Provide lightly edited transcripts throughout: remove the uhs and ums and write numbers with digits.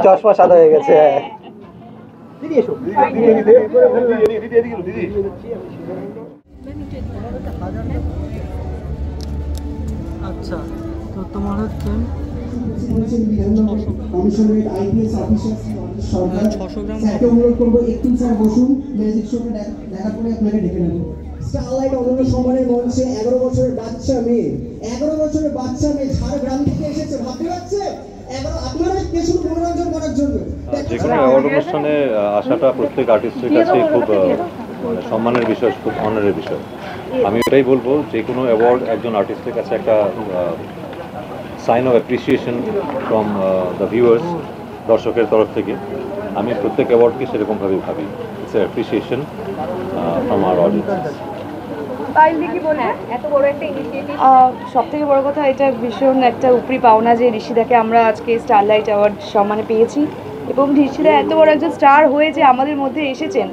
চশমা সাদা হয়ে গেছে। আচ্ছা, তো তোমার হচ্ছে 600 গ্রাম। অনুরোধ করবো একটু স্যার বসুন, ম্যাজিক শোটা দেখার পরে আপনাকে ডেকে নেব। স্টারলাইট অনন্য সম্মানের মঞ্চে 11 বছরের বাচ্চা মেয়ে, 11 বছরের বাচ্চা মেয়ে ঝাড়গ্রাম থেকে এসেছে, ভাবতে পারছে আপনারা কিছু মনোরঞ্জন করার জন্য। যে কোনো অ্যাওয়ার্ড অনুষ্ঠানে আসাটা প্রত্যেক আর্টিস্টের কাছে খুব সম্মানের বিষয়, খুব অনারের বিষয়। আমি এটাই বলবো, যে কোনো অ্যাওয়ার্ড একজন আর্টিস্টের কাছে একটা sign of appreciation from the viewers, দর্শকের তরফ থেকে। আমি প্রত্যেক অ্যাওয়ার্ডকে সেরকমভাবেই ভাবি, it's appreciation from our audience. সব থেকে বড় কথা, এটা ভীষণ একটা উপরি পাওনা যে ঋষিদাকে আমরা আজকে স্টারলাইট অ্যাওয়ার্ড সম্মানে পেয়েছি, এবং ঋষিদা এত বড় একজন স্টার হয়ে যে আমাদের মধ্যে এসেছেন,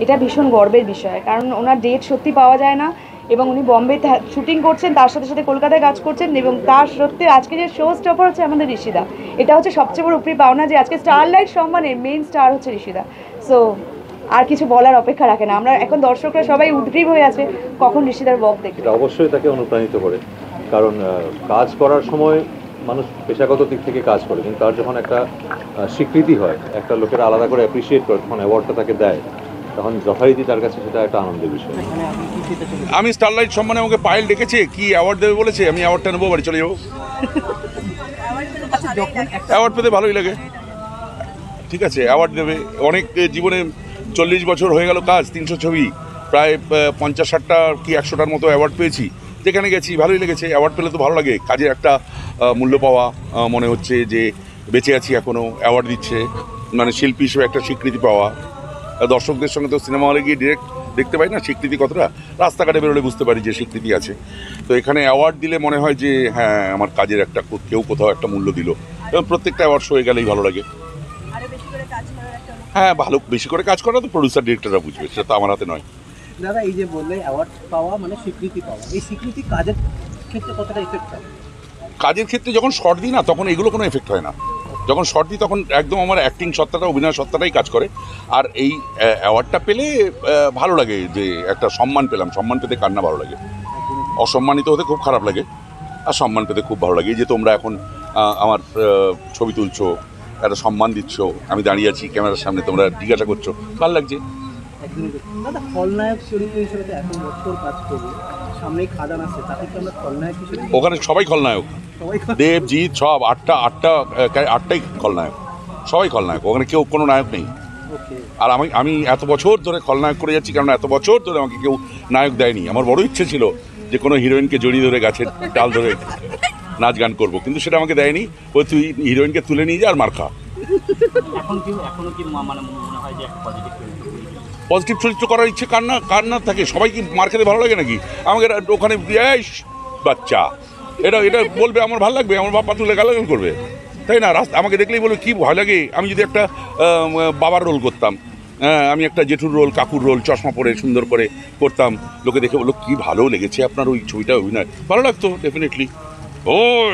এটা ভীষণ গর্বের বিষয়। কারণ ওনার ডেট সত্যি পাওয়া যায় না, এবং উনি বম্বেতে শুটিং করছেন, তার সাথে সাথে কলকাতায় কাজ করছেন, এবং তার সত্ত্বেও আজকে যে শো স্টপার হচ্ছে আমাদের ঋষিদা। এটা হচ্ছে সবচেয়ে বড় উপরি পাওনা যে আজকে স্টারলাইট সম্মানের মেইন স্টার হচ্ছে ঋষিদা। সো আর কিছু বলার অপেক্ষা রাখে না, আমরা এখন দর্শকরা সবাই উদ্গ্রীব হয়ে আছে কখন ঋষিদার বক দেখবে। এটা অবশ্যই তাকে অনুপ্রাণিত করে, কারণ কাজ করার সময় মানুষ পেশাগত দিক থেকে কাজ করে, কিন্তু তার যখন একটা স্বীকৃতি হয়, একটা লোকেরা আলাদা করে অ্যাপ্রিসিয়েট করে, তখন অ্যাওয়ার্ডটা তাকে দেয়, তখন যথারীতি তার কাছে সেটা একটা আনন্দের বিষয়। আমি স্টারলাইট সম্মানে আমাকে পায়েল ডেকেছে, কি অ্যাওয়ার্ড দেবে বলেছে, আমি অ্যাওয়ার্ডটা নেবো, বাড়ি চলে যাবো। অ্যাওয়ার্ড পেতে ভালোই লাগে, ঠিক আছে, অ্যাওয়ার্ড দেবে। অনেক জীবনে 40 বছর হয়ে গেল কাজ, 300 ছবি, প্রায় 50-60টা কি 100টার মতো অ্যাওয়ার্ড পেয়েছি। যেখানে গেছি ভালোই লেগেছে। অ্যাওয়ার্ড পেলে তো ভালো লাগে, কাজের একটা মূল্য পাওয়া, মনে হচ্ছে যে বেঁচে আছি এখনও, অ্যাওয়ার্ড দিচ্ছে, মানে শিল্পী হিসেবে একটা স্বীকৃতি পাওয়া। দর্শকদের সঙ্গে তো সিনেমা হলে গিয়ে ডিরেক্ট দেখতে পাই না স্বীকৃতি কতটা, রাস্তাঘাটে বেরোলে বুঝতে পারি যে স্বীকৃতি আছে। তো এখানে অ্যাওয়ার্ড দিলে মনে হয় যে হ্যাঁ, আমার কাজের একটা কেউ কোথাও একটা মূল্য দিল, এবং প্রত্যেকটা অ্যাওয়ার্ড শো হয়ে গেলেই ভালো লাগে। হ্যাঁ, ভালো বেশি করে কাজ করা তো প্রডিউসার ডিরেক্টররা বুঝবে, সেটা তো আমার হাতে নয়। দাদা, এই যে বললে অ্যাওয়ার্ড পাওয়া মানে স্বীকৃতি পাওয়া, এই স্বীকৃতি কাজের ক্ষেত্রে কতটা এফেক্ট হয়? কাজের ক্ষেত্রে যখন শর্ট দিই না, তখন এগুলো কোনো এফেক্ট হয় না। যখন শর্ট দিই তখন একদম আমার অ্যাক্টিং সত্তাটা, অভিনয় সত্তাটাই কাজ করে। আর এই অ্যাওয়ার্ডটা পেলে ভালো লাগে, যে একটা সম্মান পেলাম। সম্মান পেতে কার না ভালো লাগে? অসম্মানিত হতে খুব খারাপ লাগে, আর সম্মান পেতে খুব ভালো লাগে। এই যে তোমরা এখন আমার ছবি তুলছো, একটা সম্মান দিচ্ছ, আমি দাঁড়িয়ে আছি ক্যামেরার সামনে, তোমরা জিজ্ঞাসা করছো, ভালো লাগছে। দাদা, খলনায়ক চরিত্র হিসেবে এত বছর কাজ করবো, সামনেই খাদান আছে, তাতে কি আমরা খলনায়ক হিসেবে? ওখানে সবাই খলনায়ক, দেব, জিৎ, সব আটটাই খলনায়ক, সবাই খলনায়ক, ওখানে কেউ কোনো নায়ক নেই। আর আমি এত বছর ধরে খলনায়ক করে যাচ্ছি, কারণ এত বছর ধরে আমাকে কেউ নায়ক দেয়নি। আমার বড় ইচ্ছে ছিল যে কোনো হিরোইনকে জড়িয়ে ধরে গাছের ডাল ধরে নাচ গান করবো, কিন্তু সেটা আমাকে দেয়নি। ওই তুই হিরোইনকে তুলে নিয়ে যা আর মার খা। পজিটিভ চরিত্র করার ইচ্ছে কার না থাকে? সবাই কি মার খেতে ভালো লাগে নাকি? আমাকে ওখানে বাচ্চা এটা বলবে, আমার ভালো লাগবে? আমার বাবা তুলে গালাগাল করবে, তাই না? আমাকে দেখলেই বলবে কি ভালো লাগে। আমি যদি একটা বাবার রোল করতাম, হ্যাঁ, আমি একটা জেঠুর রোল, কাকুর রোল, চশমা পরে সুন্দর করে করতাম, লোকে দেখে বললো কি ভালো লেগেছে আপনার ওই ছবিটা, অভিনয় ভালো লাগতো ডেফিনেটলি। ওই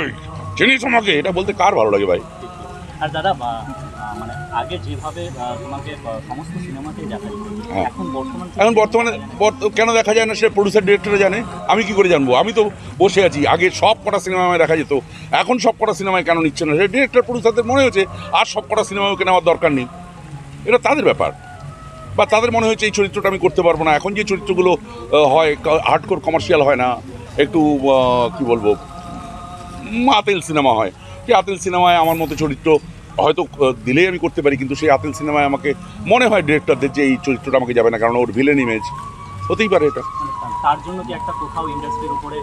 চিনিস আমাকে, এটা বলতে কার ভালো লাগে ভাই? আর দাদা, মানে আগে যেভাবে তোমাকে সমস্ত সিনেমাতেই দেখা যেত, এখন বর্তমানে কেন দেখা যায় না সেটা প্রডিউসার ডিরেক্টররা জানে, আমি কি করে জানবো? আমি তো বসে আছি। আগে সব কটা সিনেমায় দেখা যেত, এখন সব কটা সিনেমায় কেন নিচ্ছে না? সেটা ডিরেক্টর প্রডিউসারদের মনে হয়েছে আর সব কটা সিনেমায় ওকে নেওয়ার দরকার নেই, এটা তাদের ব্যাপার। বা তাদের মনে হয়েছে এই চরিত্রটা আমি করতে পারবো না। এখন যে চরিত্রগুলো হয় হার্ডকোর কমার্শিয়াল হয় না, একটু কি বলবো, আতেল সিনেমা হয়, সেই আতেল সিনেমায় আমার মতো চরিত্র হয়তো দিলেই আমি করতে পারি, কিন্তু সেই আতেল সিনেমায় আমাকে মনে হয় ডিরেক্টরদের যে এই চরিত্রটা আমাকে যাবে না, কারণ ওর ভিলেন ইমেজ হতেই পারে। এটা তার জন্য কি একটা কোথাও ইন্ডাস্ট্রির উপরে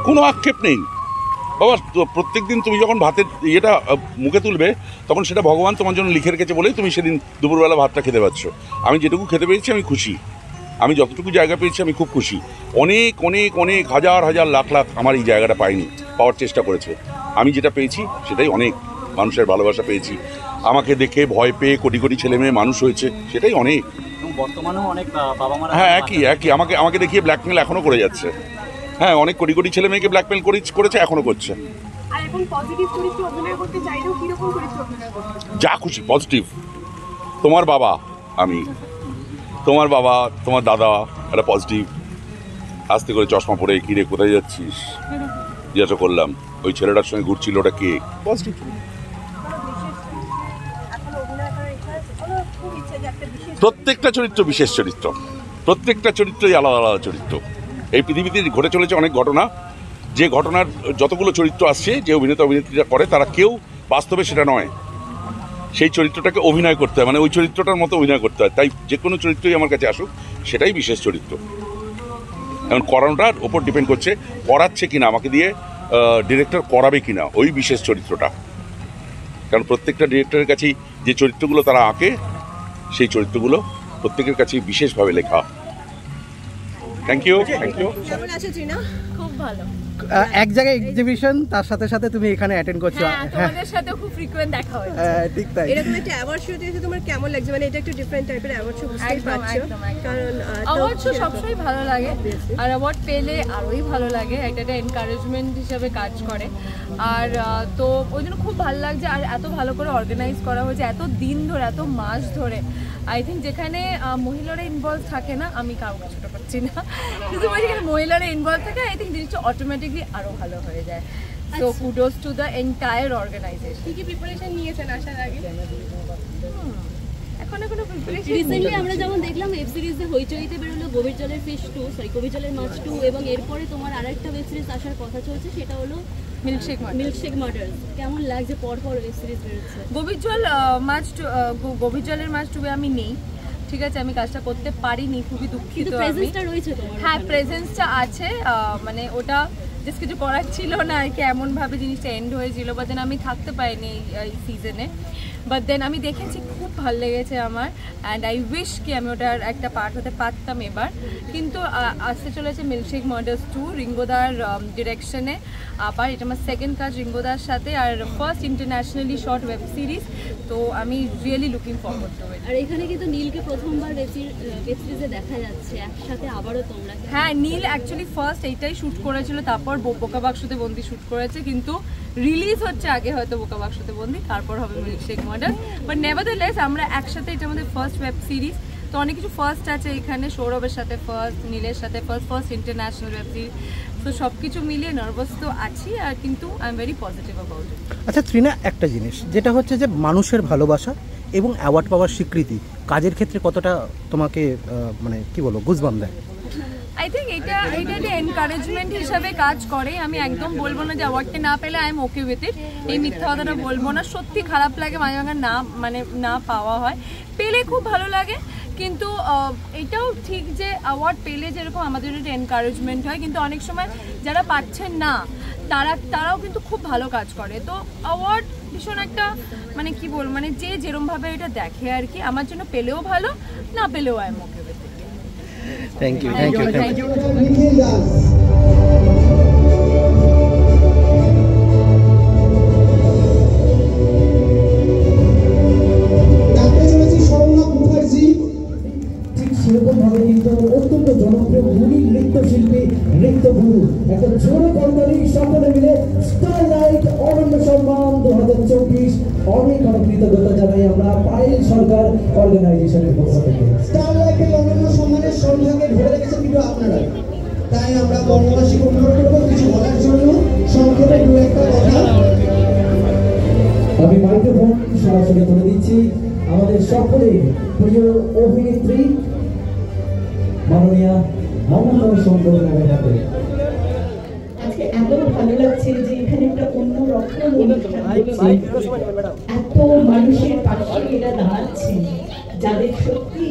কোনো আক্ষেপ নেই বাবা। প্রত্যেক দিন তুমি যখন ভাতের ইয়েটা মুখে তুলবে, তখন সেটা ভগবান তোমার জন্য লিখে রেখেছে বলেই তুমি সেদিন দুপুরবেলা ভাতটা খেতে পারছো। আমি যেটুকু খেতে পেয়েছি আমি খুশি, আমি যতটুকু জায়গা পেয়েছি আমি খুব খুশি। অনেক অনেক অনেক হাজার হাজার লাখ লাখ আমার এই জায়গাটা পাইনি, পাওয়ার চেষ্টা করেছে। আমি যেটা পেয়েছি সেটাই অনেক, মানুষের ভালোবাসা পেয়েছি, আমাকে দেখে ভয় পেয়ে কোটি কোটি ছেলে মেয়ে মানুষ হয়েছে, সেটাই অনেক। এবং বর্তমানেও অনেক বাবা মারা হ্যাঁ, একই আমাকে দেখিয়ে ব্ল্যাকমেল এখনও করে যাচ্ছে। হ্যাঁ, অনেক কোটি কোটি ছেলে মেয়েকে ব্ল্যাকমেল করেছে, এখনও করছে। আর এখন পজিটিভ চরিত্রে অভিনয় করতে চাইলেও কিরকম চরিত্রে অভিনয় করতে? যা খুশি পজিটিভ। তোমার বাবা, আমি তোমার বাবা, তোমার দাদা, একটা পজিটিভ। আস্তে করে চশমা পরে, কি রে কোথায় যাচ্ছিস জিজ্ঞাসা করলাম, ওই ছেলেটার সঙ্গে ঘুরছিল, ওটা কে? পজিটিভ। প্রত্যেকটা চরিত্র বিশেষ চরিত্র, প্রত্যেকটা চরিত্রই আলাদা আলাদা চরিত্র। এই পৃথিবীতে ঘটে চলেছে অনেক ঘটনা, যে ঘটনার যতগুলো চরিত্র আসছে, যে অভিনেতা অভিনেত্রীরা করে, তারা কেউ বাস্তবে সেটা নয়। সেই চরিত্রটাকে অভিনয় করতে হয়, মানে ওই চরিত্রটার মতো অভিনয় করতে হয়। তাই যে কোনো চরিত্রই আমার কাছে আসুক, সেটাই বিশেষ চরিত্র। এখন করানোটার ওপর ডিপেন্ড করছে, করাচ্ছে কিনা, আমাকে দিয়ে ডিরেক্টর করাবে কিনা ওই বিশেষ চরিত্রটা। কারণ প্রত্যেকটা ডিরেক্টরের কাছেই যে চরিত্রগুলো তারা আঁকে, সেই চরিত্রগুলো প্রত্যেকের কাছেই বিশেষভাবে লেখা। Thank you. কেমন আছো ট্রিনা? খুব ভালো। এক জায়গায় এক্সিবিশন, তার সাথে সাথে তুমি এখানে অ্যাটেন্ড করছো। হ্যাঁ, তোমাদের সাথে খুব ফ্রিকোয়েন্ট দেখা হয়। ঠিক তাই। এরকম একটা অ্যাওয়ার্ড শোতে এসে তোমার কেমন লাগছে? মানে এটা একটু ডিফারেন্ট টাইপের অ্যাওয়ার্ড শো, বুঝতেই পারছো। কারণ অ্যাওয়ার্ড শো সবসময় ভালো লাগে, আর অ্যাওয়ার্ড পেলে আরোই ভালো লাগে। একটা এনকারেজমেন্ট হিসাবে কাজ করে। আর তো ওই জন্য খুব ভালো লাগছে। আর এত ভালো করে অর্গানাইজ করা হয়েছে, এত দিন ধরে, এত মাস ধরে। আই থিঙ্ক যেখানে মহিলারা ইনভলভ থাকে না, আমি কাউকে ছোটো করছি না, কিন্তু যেখানে মহিলারা ইনভলভ থাকে, আই থিঙ্ক জিনিসটা অটোমেটিকলি আরও ভালো হয়ে যায়। So kudos to the entire organisation. কি প্রিপারেশন নিয়েছেন আসার আগে? এখনো প্রিপারেশন। রিসেন্টলি আমরা যেমন দেখলাম ওয়েব সিরিজে হইচইতে বেরোলো গভীর জলের ফিশ 2, গভীর জলের মাছ 2, এবং এরপরে তোমার আরেকটা ওয়েব সিরিজ আসার কথা চলছে, সেটা হলো মিল্কশেক মার্ডার্স। কেমন লাগছে পরপর ওয়েব সিরিজ বেরোচ্ছে? গভীর জলের মাছ 2 আমি নেই, ঠিক আছে, আমি কাজটা করতে পারিনি, খুবই দুঃখিত। প্রেজেন্সটা রয়েছে তোমার? হ্যাঁ, প্রেজেন্সটা আছে। মানে ওটা জাস্ট কিছু করার ছিল না আর কি, এমনভাবে জিনিসটা এন্ড হয়েছিল, বা দেন আমি থাকতে পারিনি এই সিজনে। বাট দেন আমি দেখেছি, খুব ভালো লেগেছে আমার, অ্যান্ড আই উইশ কি আমি ওটার একটা পার্ট হতে পারতাম এবার। কিন্তু আসতে চলেছে মিল্কশেক মার্ডার্স 2 রিঙ্গোদার ডিরেকশনে। আবার এটা আমার সেকেন্ড কাজ রিঙ্গোদার সাথে, আর first internationally short web series. তো আমি really looking forward to it. আর এখানে কিন্তু নীলকে প্রথমবার ওয়েব সিরিজে দেখা যাচ্ছে একসাথে আবারও তোমরা। হ্যাঁ, নীল অ্যাকচুয়ালি ফার্স্ট এইটাই শ্যুট করেছিল, তারপর বোকা বাক্সতে বন্দি শ্যুট করেছে, কিন্তু রিলিজ হচ্ছে আগে হয়তো বোকা বাক্সতে বন্দি, তারপর হবে মিল্কশেক মার্ডার। বাট নেভারদারলেস আমরা একসাথে, এটা আমাদের ফার্স্ট ওয়েব সিরিজ, তো অনেক কিছু ফার্স্ট আছে এখানে। সৌরভের সাথে ফার্স্ট, নীলের সাথে ফার্স্ট ইন্টারন্যাশনাল ওয়েব সিরিজ। তো সব কিছু মিলিয়ে নার্ভাস তো আছি, আর কিন্তু I am very positive about it. আচ্ছা ট্রিনা, একটা জিনিস যেটা হচ্ছে যে মানুষের ভালোবাসা এবং অ্যাওয়ার্ড পাওয়ার স্বীকৃতি কাজের ক্ষেত্রে কতটা তোমাকে মানে কি বলবো গুজবাম দেয়? আই থিঙ্ক এটা একটা এনকারেজমেন্ট হিসাবে কাজ করে। আমি একদম বলবো না যে অ্যাওয়ার্ডটা না পেলে আই এম ওকে উইথ ইট, এই মিথ্যা কথাটা বলবো না। সত্যি খারাপ লাগে মাঝে মাঝে না পাওয়া হয়, পেলে খুব ভালো লাগে। কিন্তু এটাও ঠিক যে অ্যাওয়ার্ড পেলে যেরকম আমাদের একটা এনকারেজমেন্ট হয়, কিন্তু অনেক সময় যারা পাচ্ছেন না তারাও কিন্তু খুব ভালো কাজ করে। তো অ্যাওয়ার্ড ভীষণ একটা মানে কি বলবো, মানে যে যেরমভাবে এটা দেখে আর কি। আমার জন্য পেলেও ভালো, না পেলেও I am okay with it. Thank you. সেরকম ভাবে কিন্তু অত্যন্ত জনপ্রিয় গুণী নৃত্যশিল্পী, নৃত্যগুরু, একটা জোরে করতালি সকলে মিলে স্টারলাইট অরণ্য সম্মান 2024 অনেক কৃতজ্ঞতা জানাই আমরা পায়েল সরকার অর্গানাইজেশনের পক্ষ থেকে। স্টারলাইটের অরণ্য সম্মানের সন্ধ্যাকে ধরে রেখেছেন কিন্তু আপনারা, তাই আমরা বঙ্গবাসী অনুরোধ করবো কিছু বলার জন্য সংক্ষেপে দু একটা কথা। আমি মাইক্রোফোন সরাসরি তুলে দিচ্ছি আমাদের সকলের প্রিয় অভিনেত্রী মাননীয়া মমতা সুন্দর ম্যামের হাতে। আজকে এত ভালো লাগছে যে এখানে একটা অন্য রকম এত মানুষের পাশে এরা দাঁড়াচ্ছে, যাদের সত্যি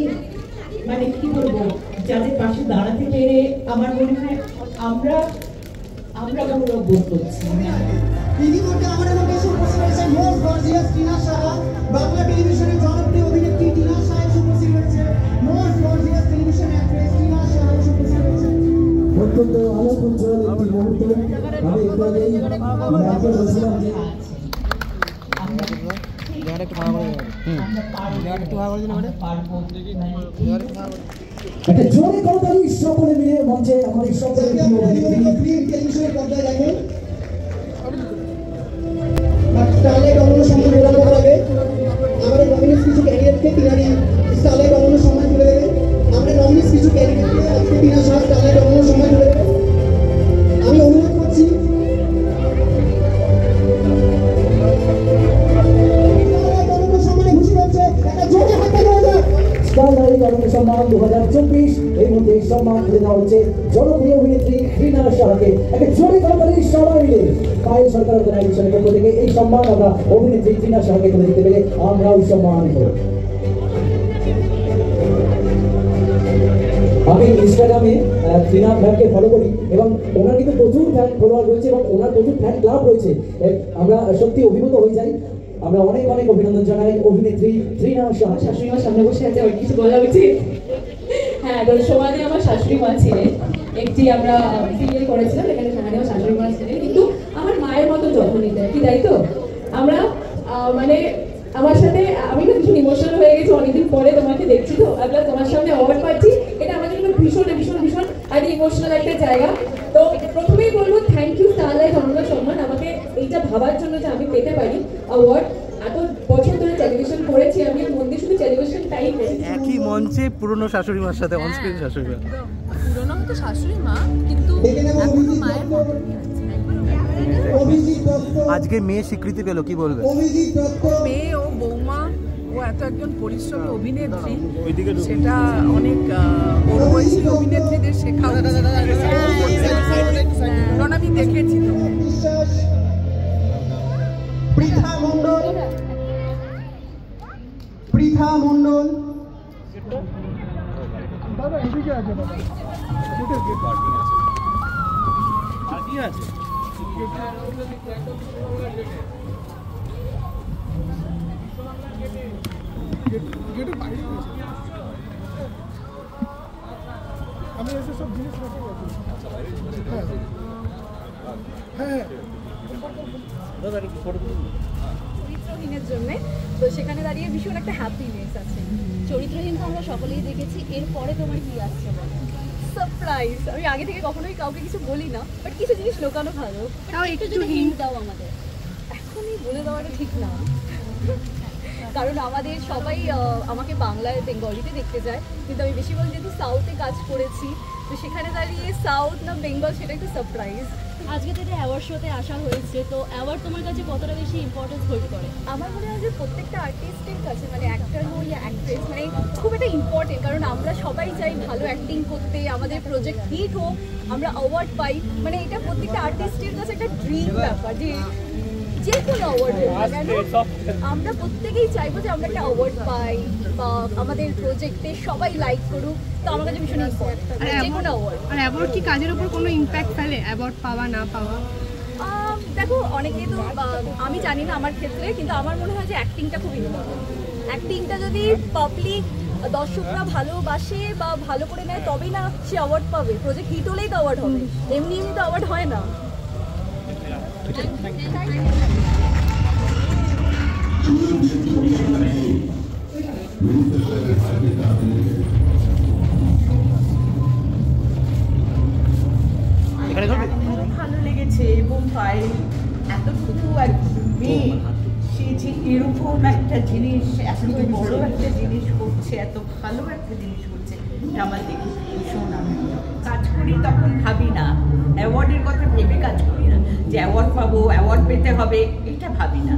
মানে কি বলবো, যাদের পাশে দাঁড়াতে পেরে আমার মনে হয় আমরা গৌরব বোধ করছি। ইতিমধ্যে আমাদের মধ্যে উপস্থিত হয়েছে মোস্ট গর্জিয়াস টিনা সাহা, বাংলা টেলিভিশনের জনপ্রিয় অভিনেত্রী টিনা সাহা উপস্থিত হয়েছে। Most gorgeous television actress Tina Saha উপস্থিত হয়েছে। অত্যন্ত আলোকোজ্জ্বল একটি মুহূর্ত। আমি একটু আগেই বলছিলাম যে একটা জোরে করতালি সকলে মিলে মঞ্চে আমাদের সকলে টেলিভিশনের পর্দায় দেখেন স্টারলাইট অনন্য সম্মান প্রদান করা হবে। আমাদের নমিনিস কিছু ক্যান্ডিডেটকে তিনারি স্টারলাইট অনন্য সম্মান তুলে দেবেন। আমাদের নমিনিস কিছু ক্যান্ডিডেটকে আজকে তিনা সহ স্টারলাইট অনন্য সম্মান তুলে দেবেন। আমি অনুরোধ করছি স্টারলাইট অনন্য সম্মান 2024 এই মধ্যে সম্মান তুলে দেওয়া হচ্ছে জনপ্রিয় অভিনেত্রী রিনা সাহাকে। একটা জোরে করতালি সবাই মিলে। পায়েল সরকার অর্গানাইজেশনের পক্ষ থেকে এই সম্মান আমরা অভিনেত্রী রিনা সাহাকে তুলে দিতে পেরে আমরাও সম্মানিত। আমি ইনস্টাগ্রামে রিনা ম্যামকে ফলো করি এবং ওনার কিন্তু প্রচুর ফ্যান ফলোয়ার রয়েছে এবং ওনার প্রচুর ফ্যান ক্লাব রয়েছে। আমরা সত্যি অভিভূত হয়ে যাই। আমরা অনেক অনেক অভিনন্দন জানাই অভিনেত্রী রিনা সাহা। শাশুড়ি মা সামনে বসে আছে, ওই কিছু বলা উচিত। হ্যাঁ, তো সমাজে আমার শাশুড়ি মা ছিলেন। একটি আমরা সিরিয়াল করেছিলাম, এখানে সেখানে আমার শাশুড়ি মা ছিলেন, কিন্তু আমার মায়ের মতো যত্ন নিতেন। কি তাই তো? আমরা মানে আমার সাথে আমি না ভীষণ ইমোশনাল হয়ে গেছি অনেকদিন পরে তোমাকে দেখছি, তো একবার তোমার সামনে অ্যাওয়ার্ড পাচ্ছি, এটা আমার জন্য ভীষণ ভীষণ ভীষণ একটা ইমোশনাল একটা জায়গা। তো প্রথমেই বলবো থ্যাংক ইউ স্টারলাইট অনন্য সম্মান, আমাকে এইটা ভাবার জন্য যে আমি পেতে পারি অ্যাওয়ার্ড। এত বছর ধরে টেলিভিশন করেছি আমি, মন দিয়ে শুধু টেলিভিশন টাইম একই মঞ্চে পুরনো শাশুড়ি মার সাথে অনস্ক্রিন শাশুড়ি মা, পুরনো হয়তো শাশুড়ি মা কিন্তু এখনো মায়ের মতনই আছে। আজকে মেয়ে স্বীকৃতি পেল, কি বলবে? মেয়ে ও বৌমা, ও এত একজন পরিশ্রমী অভিনেত্রী, সেটা অনেক বড় বয়সী অভিনেত্রীদের শেখা উচিত। কারণ আমি দেখেছি তো। পৃথা মণ্ডল আমি এসে সব জিনিস রেখে গেছি। হ্যাঁ চরিত্রহীনের জন্য, তো সেখানে দাঁড়িয়ে ভীষণ একটা হ্যাপিনেস আছে। চরিত্রহীন তো আমরা সকলেই দেখেছি, এরপরে তোমার কি আসছে? সারপ্রাইজ। আমি আগে থেকে কখনোই কাউকে কিছু বলি না, বাট কিছু জিনিস লুকানো ভালো। তাও একটু যদি হিন্ট দাও আমাদের। এখনই বলে দেওয়াটা ঠিক না, কারণ আমাদের সবাই আমাকে বাংলায় বেঙ্গলিতে দেখতে যায়, কিন্তু আমি বেশিরভাগ যেহেতু সাউথে কাজ করেছি, তো সেখানে দাঁড়িয়ে সাউথ না বেঙ্গল সেটা একটু সারপ্রাইজ। আজকে তো এটা অ্যাওয়ার্ড শোতে আসা হয়েছে, তো অ্যাওয়ার্ড তোমার কাছে কতটা বেশি ইম্পর্টেন্স হোল্ড করে? আমার মনে হয় যে প্রত্যেকটা আর্টিস্টের কাছে, মানে অ্যাক্টর হোক ইয়া অ্যাক্ট্রেস, মানে খুব একটা ইম্পর্টেন্ট, কারণ আমরা সবাই চাই ভালো অ্যাক্টিং করতে, আমাদের প্রজেক্ট হিট হোক, আমরা অ্যাওয়ার্ড পাই, মানে এটা প্রত্যেকটা আর্টিস্টের কাছে একটা ড্রিম ব্যাপার যে যে কোনো অ্যাওয়ার্ড হোক না কেন আমরা প্রত্যেকেই চাইবো যে আমরা একটা অ্যাওয়ার্ড পাই বা আমাদের প্রজেক্টে সবাই লাইক করুক, তো আমার কাছে ভীষণ ইম্পর্টেন্ট যে কোনো অ্যাওয়ার্ড। আর অ্যাওয়ার্ড কি কাজের উপর কোনো ইম্প্যাক্ট ফেলে, অ্যাওয়ার্ড পাওয়া না পাওয়া? দেখো অনেকেই তো, আমি জানি না আমার ক্ষেত্রে, কিন্তু আমার মনে হয় যে অ্যাক্টিংটা খুব ইম্পর্টেন্ট। অ্যাক্টিংটা যদি পাবলিক দর্শকরা ভালোবাসে বা ভালো করে নেয় তবেই না সে অ্যাওয়ার্ড পাবে। প্রজেক্ট হিট হলেই তো অ্যাওয়ার্ড হবে, এমনি এমনি তো অ্যাওয়ার্ড হয় না। ভালো লেগেছে এবং এত শুধু এক মেয়ে, সে যে এরকম একটা জিনিস, এত বড় একটা জিনিস করছে, এত ভালো একটা জিনিস করছে, আমার দেখে ভীষণ আনন্দ। কাজ করি তখন ভাবি না, অ্যাওয়ার্ডের কথা ভেবে কাজ করি না যে অ্যাওয়ার্ড পাবো, অ্যাওয়ার্ড পেতে হবে, এটা ভাবি না।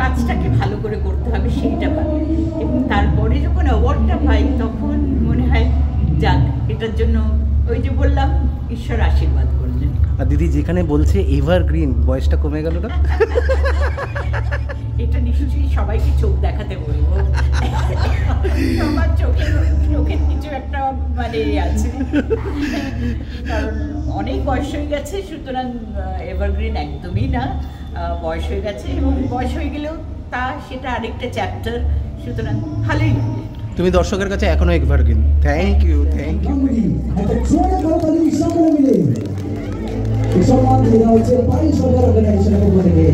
কাজটাকে ভালো করে করতে হবে সেইটা ভাবি, এবং তারপরে যখন অ্যাওয়ার্ডটা পাই তখন মনে হয় যাক, এটার জন্য ওই যে বললাম ঈশ্বর আশীর্বাদ করলেন। আর দিদি যেখানে বলছে এভারগ্রিন, বয়সটা কমে গেল না? এটা নিশ্চয়ই সবাইকে চোখ দেখাতে বলবো, আমার চোখের কিছু একটা মানে আছে, কারণ অনেক বয়স হয়ে গেছে, সুতরাং এভারগ্রিন একদমই না, বয়স হয়ে গেছে, এবং বয়স হয়ে গেলেও সেটা আরেকটা চ্যাপ্টার, সুতরাং ভালোই লাগে। তুমি দর্শকের কাছে এখনো evergreen. Thank you, thank you. সম্মান দেওয়া হচ্ছে পায়েল সরকার অর্গানাইজেশনের পক্ষ থেকে।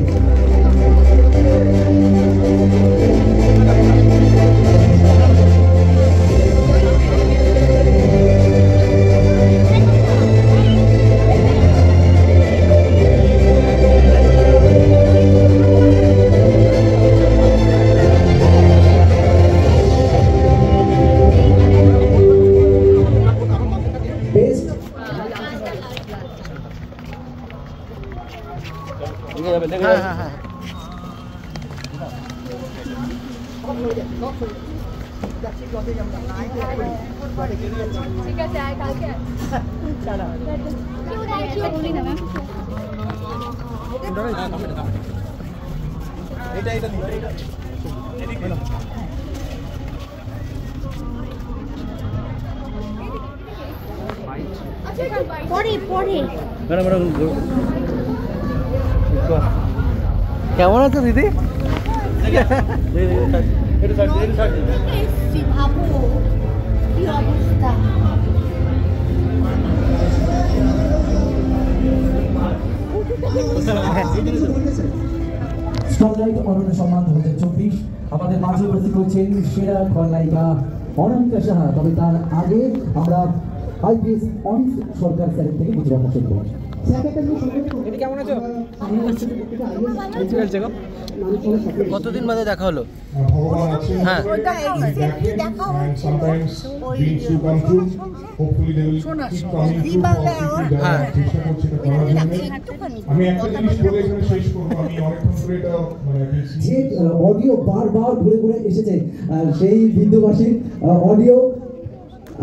ঠিক আছে আয় কালকে পরে পরে কেমন আছো দিদি? ভাবো কি অবস্থা। স্টারলাইট অনন্য সম্মান 2024 আমাদের মাঝে উপস্থিত হয়েছেন সেরা খলনায়িকা অনামিকা সাহা। তবে তার আগে আমরা আইপিএস অনিস সরকার স্যারের থেকে কিছু কথা শুনবো। কেমন আছো? কতদিন বাদে দেখা হলো? হ্যাঁ যে অডিও বারবার ঘুরে ঘুরে এসেছে সেই বিন্দুবাসীর অডিও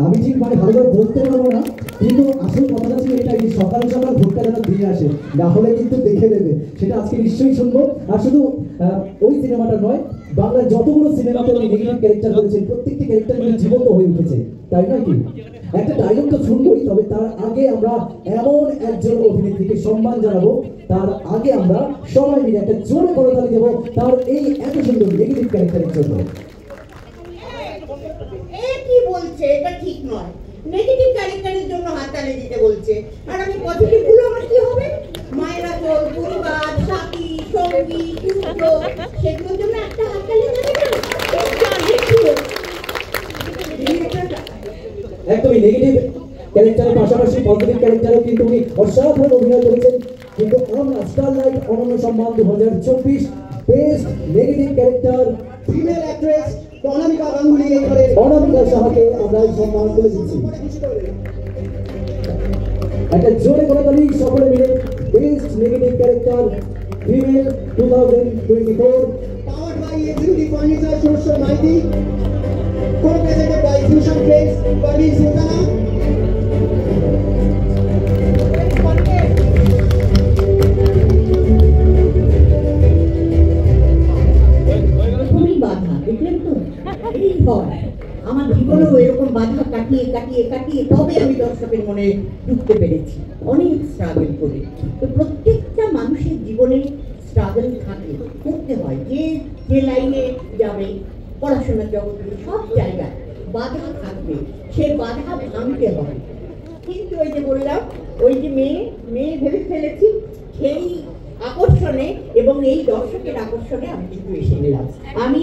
আমি ঠিক মানে ভালোভাবে বলতে পারবো না, কিন্তু আসল কথাটা ছিল এটাই, সকাল সকাল ভোটটা যেন দিয়ে আসে, না হলে কিন্তু দেখে দেবে। সেটা আজকে নিশ্চয়ই শুনবো। আর শুধু ওই সিনেমাটা নয়, বাংলার যতগুলো সিনেমাতে উনি নেগেটিভ ক্যারেক্টার করেছেন প্রত্যেকটি ক্যারেক্টার কিন্তু জীবন্ত হয়ে উঠেছে, তাই নয় কি? একটা ডায়লগ তো শুনবোই, তবে তার আগে আমরা এমন একজন অভিনেত্রীকে সম্মান জানাবো, তার আগে আমরা সবাই মিলে একটা জোরে করতালি দেবো তার এই এত সুন্দর নেগেটিভ ক্যারেক্টারের জন্য। কি বলছে এটা ঠিক নয়, নেগেটিভ ক্যারেক্টারের জন্য হাততালি দিতে বলছে, আর আমি পজিটিভ গুলো আমার কি হবে? মায়েরা চল, পরিবার, সাথী, সঙ্গী, সূত্র, সেগুলোর জন্য একটা হাততালি দেবে না? একদমই নেগেটিভ ক্যারেক্টারের পাশাপাশি পজিটিভ ক্যারেক্টারও কিন্তু উনি অসাধারণ অভিনয় করেছেন। কিন্তু আমরা starlight Ananya Samman 2024 best negative character female actress Anamika Ganguly এবারে অনামিকা সাহাকে আমরা এই সম্মান করে দিচ্ছি। একটা জোরে করতালি সকলে মিলে best negative character female 2024 powered by Executive Furniture Social Mighty, co-presented by Fusion Trades, Parveen Sultana. খুবই বাধা, দেখলেন তো? এই হয় আমার জীবনেও এরকম বাধা কাটিয়ে কাটিয়ে কাটিয়ে তবে আমি দর্শকের মনে ঢুকতে পেরেছি, অনেক স্ট্রাগল করে। তো প্রত্যেকটা মানুষের জীবনে স্ট্রাগল থাকে, করতে হয়, যে যে লাইনে যাবে, পড়াশোনার জগতে সব জায়গায় বাধা থাকবে, সে বাধা ভাঙতে হবে। কিন্তু ওই যে বললাম, ওই যে মেয়ে ভেবে ফেলেছি, সেই আকর্ষণে এবং এই দর্শকের আকর্ষণে আমি কিন্তু এসে গেলাম। আমি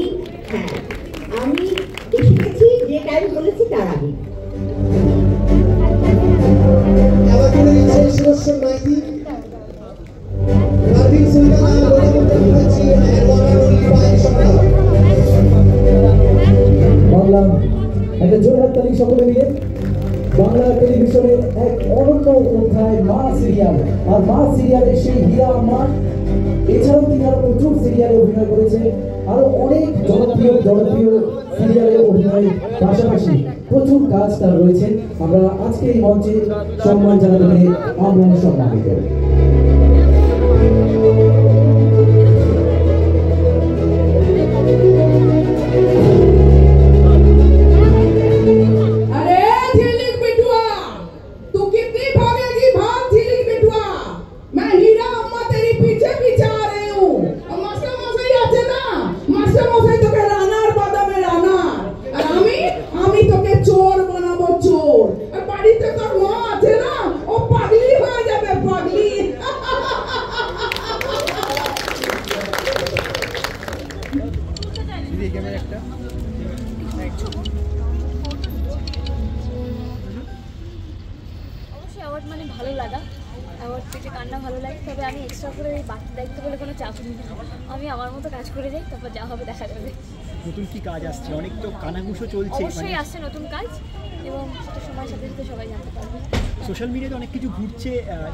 এসে গেছি যে টাইম বলেছি তার আগে। এবার করে দিচ্ছে Social Mighty, Parveen Sultana, Lola Mukherjee, and one and only Payal Chopra. বললাম একটা জোরে হাততালি সকলে মিলে। বাংলা টেলিভিশনের এক অনন্য অধ্যায় মা সিরিয়াল, আর মা সিরিয়ালের সেই হীরা মা, এছাড়াও তিনি আরো প্রচুর সিরিয়ালে অভিনয় করেছে, আরো অনেক জনপ্রিয় সিরিয়ালে অভিনয়ের পাশাপাশি প্রচুর কাজ তার রয়েছে। আমরা আজকে এই মঞ্চে সম্মান জানাতে পেরে আমরা সম্মানিত। চোর বানাবো চোর, আর বাড়িতে তোর মা আছে না, ও পাগলি হয়ে যাবে, পাগলি। রান্না ভালো লাগে, তবে আমি এক্সট্রা করে এই বাকি দায়িত্ব বলে কোনো চাপ নিই না। আমি আমার মতো কাজ করে যাই, তারপর যা হবে দেখা যাবে। নতুন কি কাজ আসছে? অনেক তো কানাঘুষো চলছে। অবশ্যই আসছে নতুন কাজ, এবং সেটা সময়ের সাথে সাথে সবাই জানতে পারবে। সোশ্যাল মিডিয়াতে অনেক কিছু ঘুরছে,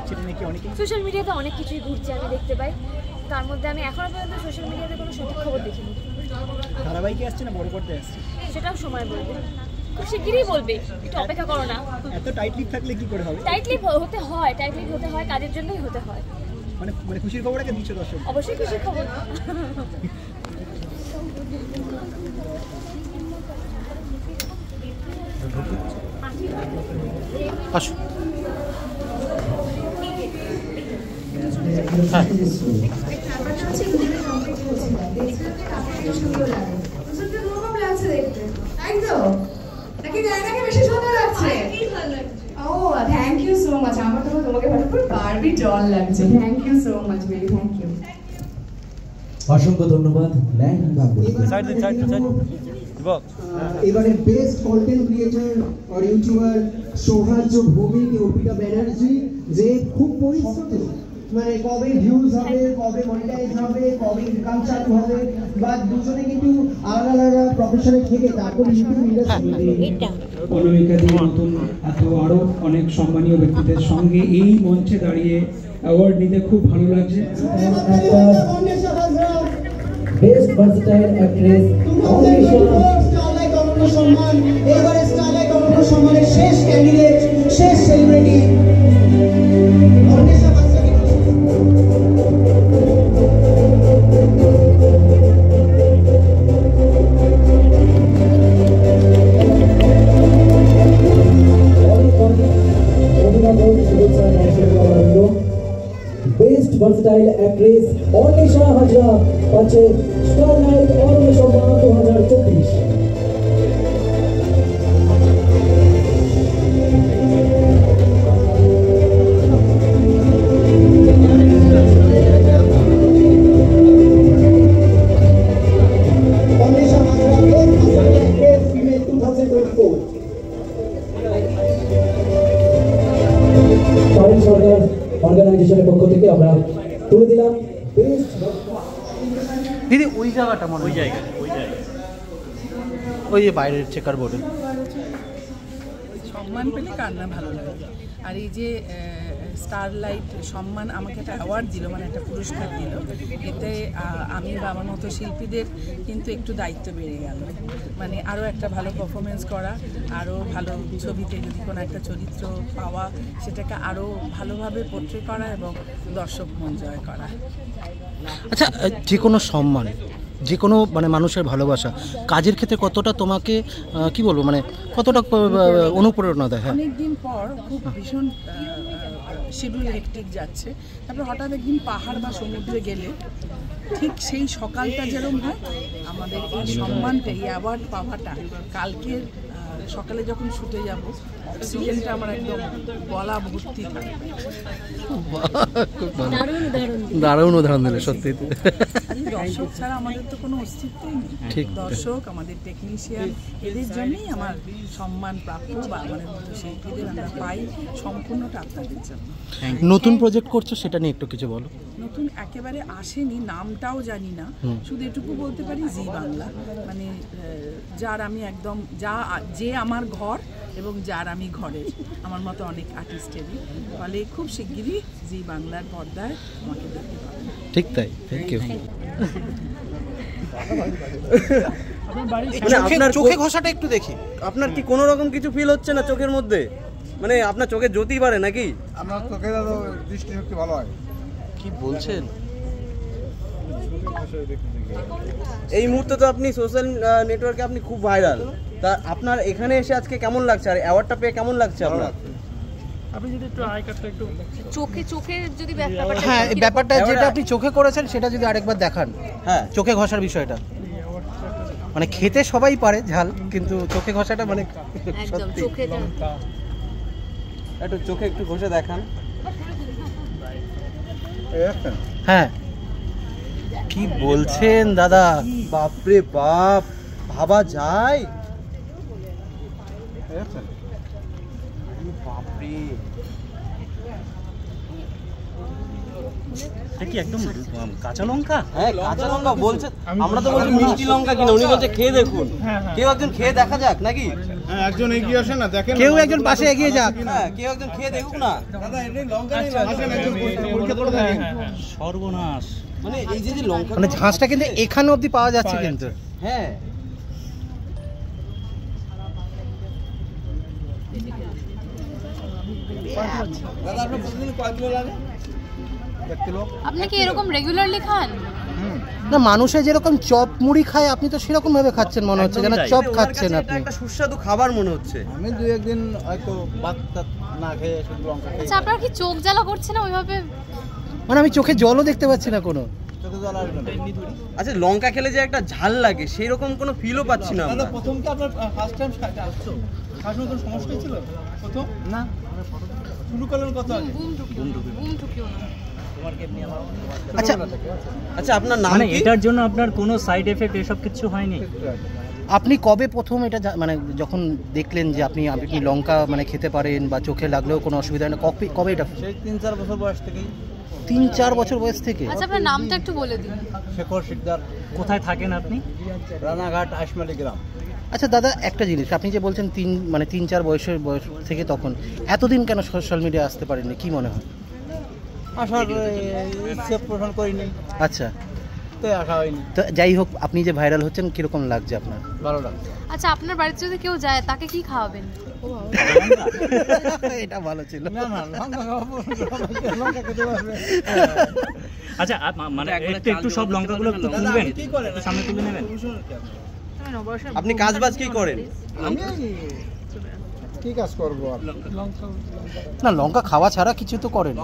সেটা নাকি অনেকে সোশ্যাল মিডিয়াতে অনেক কিছুই ঘুরছে আমি দেখতে পাই, তার মধ্যে আমি এখনো পর্যন্ত সোশ্যাল মিডিয়াতে কোনো সঠিক খবর দেখিনি। ধারাবাহিকে আসছে না বড় পর্দায় আসছে? সেটাও সময় বলবে, খুব শিগগিরই বলবে, একটু অপেক্ষা করো না। এত টাইট লিপ থাকলে কি করে হবে? টাইট লিপ হতে হয়, টাইট লিপ হতে হয়, কাজের জন্যই হতে হয়। মানে মানে খুশির খবর আগে দিচ্ছ দর্শক? অবশ্যই খুশির খবর। আসো। হ্যাঁ থ্যাংক ইউ সো মাচ। আমার তো তোমাকে ভালো করে বারবি জল লাগছে। Thank you so much, baby, thank you. অসংখ্য ধন্যবাদ। এবারে বেস্ট কন্টেন্ট ক্রিয়েটর আর ইউটিউবার সৌহার্য ভৌমিক, অর্পিতা ব্যানার্জি, যে খুব পরিশ্রমী, মানে কবে ভিউজ হবে, কবে মনিটাইজ হবে, কবে ইনকাম চালু হবে, বা দুজনে কিন্তু আলাদা আলাদা প্রফেশনে থেকে তারপর ইউটিউব ইন্ডাস্ট্রি অনামিকাদের মতন আরো অনেক সম্মানীয় ব্যক্তিদের সঙ্গে এই মঞ্চে দাঁড়িয়ে অ্যাওয়ার্ড নিতে খুব ভালো লাগছে। Best versatile actress starlight Ananya সম্মান। এবারে স্টারলাইট অনন্য সম্মানের শেষ ক্যান্ডিডেট, শেষ সেলিব্রিটি অন্বেষা বাচ্চাকে best versatile actress Anisha Hazra পাচ্ছে starlight Ananya Samman 2024। Anwesha Hazra best actress female 2024। পারেন সরকার অর্গানাইজেশনের পক্ষ থেকে আমরা তুলে দিলাম বেস্ট। দিদি ওই জায়গাটা মনে হয়, ওই যে বাইরের চেকার বোর্ডে সম্মান পেলে কার না ভালো লাগে। আর এই যে স্টারলাইট সম্মান আমাকে একটা অ্যাওয়ার্ড দিল, মানে একটা পুরস্কার দিল, এতে আমি বা আমার মতো শিল্পীদের কিন্তু একটু দায়িত্ব বেড়ে গেল। মানে আরও একটা ভালো পারফরমেন্স করা, আরও ভালো ছবিতে যদি কোনো একটা চরিত্র পাওয়া, সেটাকে আরও ভালোভাবে পোট্রে করা এবং দর্শক মন জয় করা। আচ্ছা, যে কোনো সম্মান, যে কোনো মানে মানুষের ভালোবাসা কাজের ক্ষেত্রে কতটা তোমাকে কি বলবো, মানে কতটা অনুপ্রেরণা দেয়? হ্যাঁ, অনেকদিন পর খুব ভীষণ শিডিউল হেক্টিক যাচ্ছে, তারপর হঠাৎ একদিন পাহাড় বা সমুদ্রে গেলে ঠিক সেই সকালটা যেরকম হয়, আমাদের এই সম্মানটা, এই অ্যাওয়ার্ড পাওয়াটা, কালকের সকালে যখন ছুটে যাব, অক্সিজেনটা আমার একদম গলা ভর্তি থাকবে। দারুণ উদাহরণ দিলে সত্যি। দর্শক ছাড়া আমাদের তো কোনো অস্তিত্বই নেই। ঠিক, দর্শক, আমাদের টেকনিশিয়ান, এদের জন্যই আমার সম্মান প্রাপ্য বা আমাদের মতো শিল্পীদের আমরা পাই, সম্পূর্ণটা আপনাদের জন্য। নতুন প্রজেক্ট করছো, সেটা নিয়ে একটু কিছু বলো। নতুন একেবারে আসেনি, নামটাও জানি না, শুধু এটুকু বলতে পারি জি বাংলা, মানে যার আমি একদম যে আমার ঘর এবং যার আমি ঘরের, আমার মতো অনেক আর্টিস্টেরই, ফলে খুব শিগগিরই জি বাংলার পর্দায় আমাকে দেখতে পাবেন। ঠিক তাই, থ্যাংক ইউ। আপনার চোখে ঘষাটা একটু দেখি, আপনার কি কোনো রকম কিছু ফিল হচ্ছে না চোখের মধ্যে? মানে আপনার চোখে জ্যোতি বাড়ে নাকি? আমার চোখে দৃষ্টিশক্তি ভালো হয়। কি বলছেন? এই মুহূর্তে তো আপনি সোশ্যাল নেটওয়ার্কে আপনি খুব ভাইরাল, তা আপনার এখানে এসে আজকে কেমন লাগছে, আর অ্যাওয়ার্ডটা পেয়ে কেমন লাগছে আপনার? আপনি যদি একটু আই কার্ডটা একটু চোখে যদি হ্যাঁ, ব্যাপারটা যেটা আপনি চোখে করেছেন সেটা যদি আরেকবার দেখান। হ্যাঁ, চোখে ঘষার বিষয়টা, মানে খেতে সবাই পারে ঝাল, কিন্তু চোখে ঘষাটা মানে সত্যি। একটু চোখে একটু ঘষে দেখান। হ্যাঁ, কি বলছেন দাদা? বাপরে বাপ, ভাবা যায়? বাপরে, কি একদম কাঁচা লঙ্কা? হ্যাঁ কাঁচা লঙ্কা বলছে, আমরা তো বলছি মিষ্টি লঙ্কা কিনা, উনি বলছে খেয়ে দেখুন। কেউ একজন খেয়ে দেখা যাক নাকি? হ্যাঁ একজন এগিয়ে আসেন না, দেখেন কেউ একজন পাশে এগিয়ে যাক। হ্যাঁ কেউ একজন খেয়ে দেখুক না। দাদা এটা লঙ্কা নেই, আসেন একজন পরীক্ষা করে দেখেন। সর্বনাশ, মানে এই যে লঙ্কা, মানে ঝাঁসটা কিন্তু এখানে অবধি পাওয়া যাচ্ছে কিন্তু। হ্যাঁ দাদা আপনার প্রতিদিন কয় কিলো লাগে? 1 কিলো। আপনি কি এরকম রেগুলারলি খান? না, মানুষে যেরকম চপ মুড়ি খায় আপনি তো সেরকম ভাবে খাচ্ছেন মনে হচ্ছে, যেন চপ খাচ্ছেন আপনি। একটা সুস্বাদু খাবার মনে হচ্ছে। আমি 2-1 দিন হয়তো ভাত না খেয়ে শুধু লঙ্কা খাই। আচ্ছা, আপনার কি চোখ জ্বালা করছে না ওইভাবে? মানে আমি চোখে জলও দেখতে পাচ্ছি না কোনো। চোখে জল আসবে না। আচ্ছা লঙ্কা খেলে যে একটা ঝাল লাগে সেই রকম কোনো ফিলও পাচ্ছি না আমরা। প্রথম কি আপনার ফার্স্ট টাইম আসছো? খাওয়ার কোনো সমস্যা ছিল প্রথম? না, শুরু করলেন কত আগে? আচ্ছা আচ্ছা আপনার নাম মানে কি? এটার জন্য আপনার কোনো সাইড এফেক্ট এসব কিছু হয়নি? আপনি কবে প্রথম এটা মানে যখন দেখলেন যে আপনি লঙ্কা মানে খেতে পারেন বা চোখে লাগলেও কোনো অসুবিধা হয় না, কবে এটা? সেই 3-4 বছর বয়স থেকেই। 3-4 বছর বয়স থেকে? আচ্ছা আপনার নামটা একটু বলে দিন। শেখর শিকদার। কোথায় থাকেন আপনি? রানাঘাট আশমালি গ্রাম। আচ্ছা দাদা, একটা জিনিস, আপনি যে বলছেন 3-4 বয়স থেকে তখন এতদিন কেন সোশ্যাল মিডিয়া আসতে পারেননি, কি মনে হয়? আসার ইচ্ছে পোষণ করিনি। আচ্ছা, তো আসা হয়নি। তো যাই হোক, আপনি যে ভাইরাল হচ্ছেন কিরকম লাগছে আপনার? ভালো লাগছে। আচ্ছা আপনার বাড়িতে যদি কেউ যায় তাকে কি খাওয়াবেন? এটা ভালো ছিল। না না, লঙ্কা খাবো, লঙ্কা খেতে পারবে। আচ্ছা মানে একটু সব লঙ্কাগুলো একটু তুলবেন, সামনে তুলে নেবেন। আপনি কাজবাজ কি করেন? আমি কি কাজ করবো আর? না, লঙ্কা খাওয়া ছাড়া কিছু তো করেন।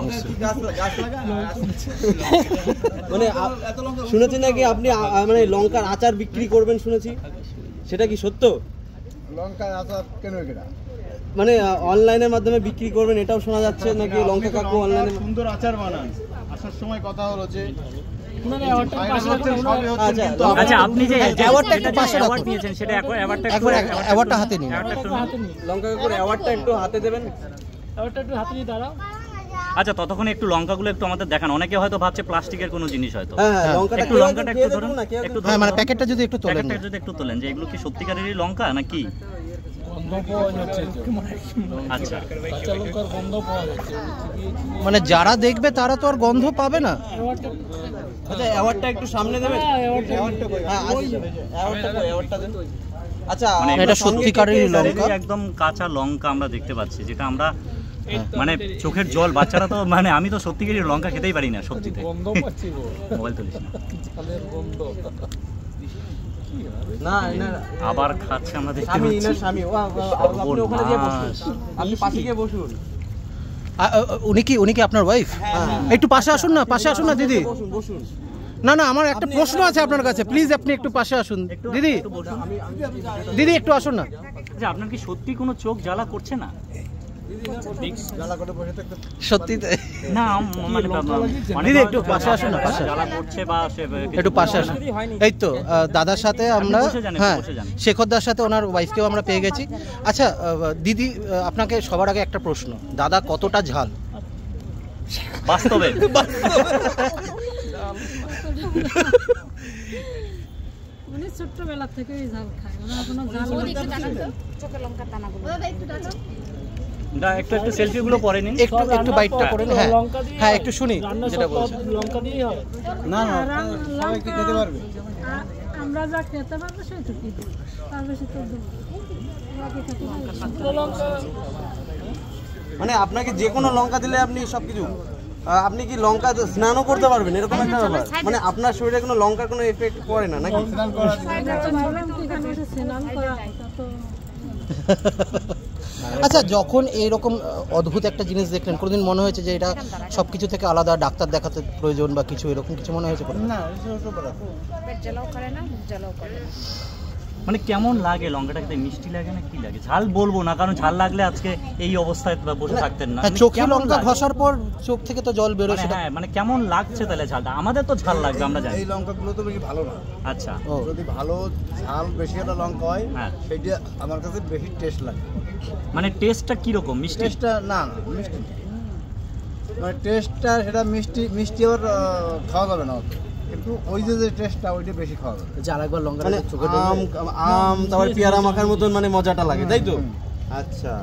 মানে শুনেছি নাকি আপনি মানে লঙ্কার আচার বিক্রি করবেন শুনেছি, সেটা কি সত্য? লঙ্কার আচার কেন কেনা? মানে অনলাইনের মাধ্যমে বিক্রি করবেন এটাও শোনা যাচ্ছে নাকি? লঙ্কা কাকু অনলাইনে সুন্দর আচার বানান। আসার সময় কথা হলো যে আচ্ছা আপনি যে অ্যাওয়ার্ড নিয়েছেন সেটা অ্যাওয়ার্ডটা হাতে নিন। লঙ্কা কাকুর অ্যাওয়ার্ডটা একটু হাতে দেবেন। অ্যাওয়ার্ডটা একটু হাতে নিয়ে দাঁড়াও। আচ্ছা ততক্ষণ একটু লঙ্কাগুলো একটু আমাদের দেখান। অনেকে হয়তো ভাবছে প্লাস্টিকের কোনো জিনিস হয়তো। একটু লঙ্কাটা একটু ধরুন, একটু হ্যাঁ মানে প্যাকেটটা যদি একটু তোলেন, প্যাকেটটা যদি একটু তোলেন, যে এগুলো কি সত্যিকারেরই লঙ্কা নাকি? আচ্ছা, কাঁচা লঙ্কার গন্ধ পাওয়া যাচ্ছে। মানে যারা দেখবে তারা তো আর গন্ধ পাবে না। আচ্ছা অ্যাওয়ার্ডটা একটু সামনে দেবেন। আচ্ছা এটা সত্যিকারেরই লঙ্কা, একদম কাঁচা লঙ্কা আমরা দেখতে পাচ্ছি, যেটা আমরা মানে চোখের জল, বাচ্চারা তো মানে আমি তো সত্যিকারের লঙ্কা খেতেই পারি না সত্যিতে। মোবাইল তুলিস না, আবার খাচ্ছে আমরা দেখতে পাচ্ছি। আপনি পাশে গিয়ে বসুন। উনি কি আপনার ওয়াইফ? একটু পাশে আসুন না, পাশে আসুন না দিদি। বসুন। না না, আমার একটা প্রশ্ন আছে আপনার কাছে, প্লিজ আপনি একটু পাশে আসুন দিদি। দিদি একটু আসুন না। আচ্ছা আপনার কি সত্যি কোনো চোখ জ্বালা করছে না? সত্যি না দিদি একটু পাশে আসুন না, পাশে একটু পাশে আসুন। এই তো দাদার সাথে আমরা, হ্যাঁ শেখরদার সাথে ওনার ওয়াইফকেও আমরা পেয়ে গেছি। আচ্ছা দিদি, আপনাকে সবার আগে একটা প্রশ্ন, দাদা কতটা ঝাল বাস্তবে? উনি ছোট্টবেলা থেকেই ঝাল খায়, ওনার কোনো ঝাল চোখে লঙ্কার দানাগুলো একটু একটু সেলফি গুলো পরে নিন, একটু বাইটটা করে নিন। হ্যাঁ একটু শুনি যেটা বলছেন। লঙ্কা দিয়ে হয় না না, সবাই কি খেতে পারবে? আমরা যা খেতে পারবো সেইটুকুই, তার বেশি তো মানে আপনাকে যে কোনো লঙ্কা দিলে আপনি সবকিছু, আপনি কি লঙ্কা স্নানও করতে পারবেন এরকম একটা ব্যাপার? মানে আপনার শরীরে কোনো লঙ্কার কোনো এফেক্ট পড়ে না নাকি? আচ্ছা যখন এইরকম অদ্ভুত একটা জিনিস দেখলেন, কোনোদিন মনে হয়েছে যে এটা সবকিছু থেকে আলাদা, ডাক্তার দেখাতে প্রয়োজন বা কিছু এরকম কিছু মনে হয়েছে? না, মানে কেমন লাগে লঙ্কাটা খেতে? মিষ্টি লাগে না কি লাগে? ঝাল বলবো না, কারণ ঝাল লাগলে আজকে এই অবস্থায় বসে থাকতেন না। চোখে লঙ্কা ঘষার পর চোখ থেকে তো জল বেরোয়। হ্যাঁ মানে কেমন লাগছে তাহলে ঝালটা? আমাদের তো ঝাল লাগবে, আমরা জানি। এই লঙ্কাগুলো তো বেশি ভালো না। আচ্ছা, যদি ভালো ঝাল বেশি একটা লঙ্কা হয়, হ্যাঁ সেটা আমার কাছে বেশি টেস্ট লাগে। মানে টেস্টটা কি রকম? মিষ্টি? টেস্টটা না মিষ্টি। মানে টেস্টটা সেটা মিষ্টি মিষ্টি আবার খাওয়া যাবে না অত, কিন্তু ওই যে টেস্টটা ওইটা বেশি খাওয়া যাবে। যার একবার লঙ্কা মানে আম তারপর পেয়ারা মাখার মতন মানে মজাটা লাগে, তাই তো? আচ্ছা